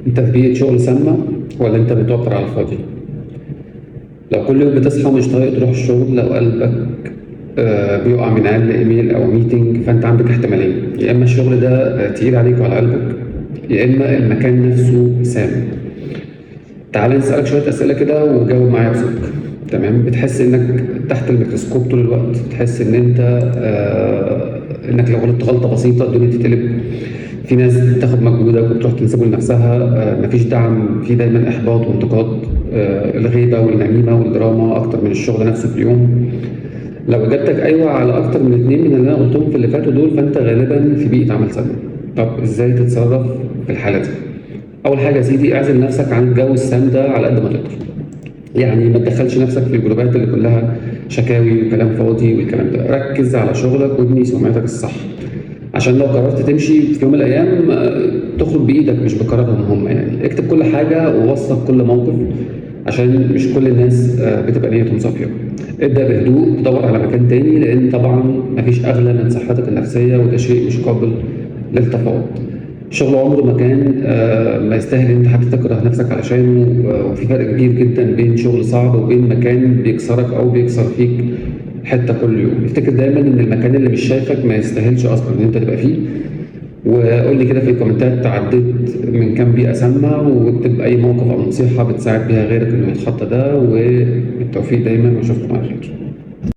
انت في بيئة شغل سامة ولا انت بتوتر على الفاضي؟ لو كل يوم بتصحى مش طايق تروح الشغل، لو قلبك بيقع من اقل ايميل او ميتنج، فانت عندك احتمالين: يا اما الشغل ده تقيل عليك وعلى قلبك، يا اما المكان نفسه سام. تعال نسألك شوية أسئلة كده وجاوب معايا بصدق. تمام؟ بتحس إنك تحت الميكروسكوب طول الوقت؟ بتحس إن أنت إنك لو غلطت غلطة بسيطة الدنيا تتقلب؟ في ناس بتاخد مجهودك وبتروح تنسبه لنفسها، مفيش دعم، في دايما إحباط وانتقاد، الغيبة والنميمة والدراما أكتر من الشغل نفسه في اليوم. لو إجابتك أيوه على أكتر من اتنين من اللي أنا قلتهم في اللي فاتوا دول، فأنت غالبا في بيئة عمل سامة. طب إزاي تتصرف في الحالة دي؟ أول حاجة يا سيدي، اعزل نفسك عن الجو السام ده على قد ما تقدر. يعني ما تدخلش نفسك في الجروبات اللي كلها شكاوي وكلام فاضي والكلام ده. ركز على شغلك وابني سمعتك الصح، عشان لو قررت تمشي في يوم من الأيام تخرج بإيدك مش بقرارهم هم. يعني اكتب كل حاجة ووثق كل موقف، عشان مش كل الناس بتبقى نيتهم صافية. ابدأ بهدوء، دور على مكان تاني، لأن طبعا مفيش أغلى من صحتك النفسية، وده شيء مش قابل للتفاوض. الشغل عمره ما كان ما يستاهل ان انت حتى تكره نفسك علشانه، وفي فرق كبير جدا بين شغل صعب وبين مكان بيكسرك او بيكسر فيك حته كل يوم. افتكر دايما ان المكان اللي مش شايفك ما يستاهلش اصلا ان انت تبقى فيه. وقول لي كده في الكومنتات عديت من كام بيئه سامه، واكتب اي موقف او نصيحه بتساعد بيها غيرك انه يتخطى ده. وبالتوفيق دايما، واشوفكم على خير.